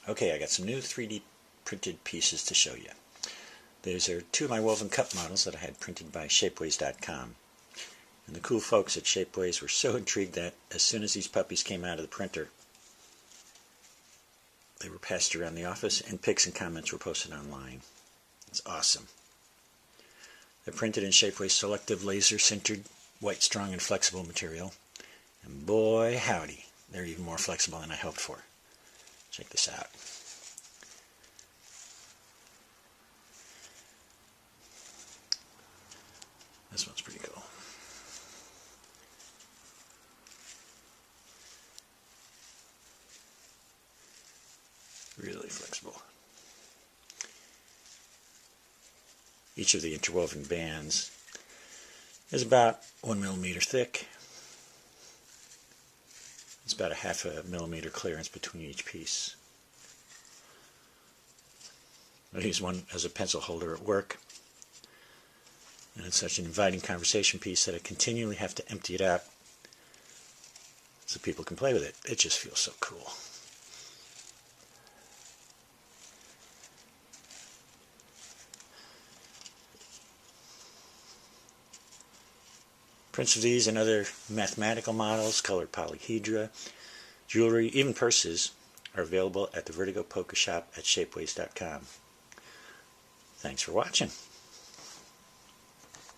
Okay, I got some new 3D printed pieces to show you. These are two of my woven cup models that I had printed by shapeways.com. And the cool folks at Shapeways were so intrigued that as soon as these puppies came out of the printer, they were passed around the office and pics and comments were posted online. It's awesome. They're printed in Shapeways selective laser sintered white, strong, and flexible material. And boy howdy, they're even more flexible than I hoped for. Check this out. This one's pretty cool. Really flexible. Each of the interwoven bands is about 1 millimeter thick. It's about a 0.5 millimeter clearance between each piece. I use one as a pencil holder at work, and it's such an inviting conversation piece that I continually have to empty it out so people can play with it. It just feels so cool. Prints of these and other mathematical models, colored polyhedra, jewelry, even purses are available at the Vertigo Polka Shop at shapeways.com. Thanks for watching.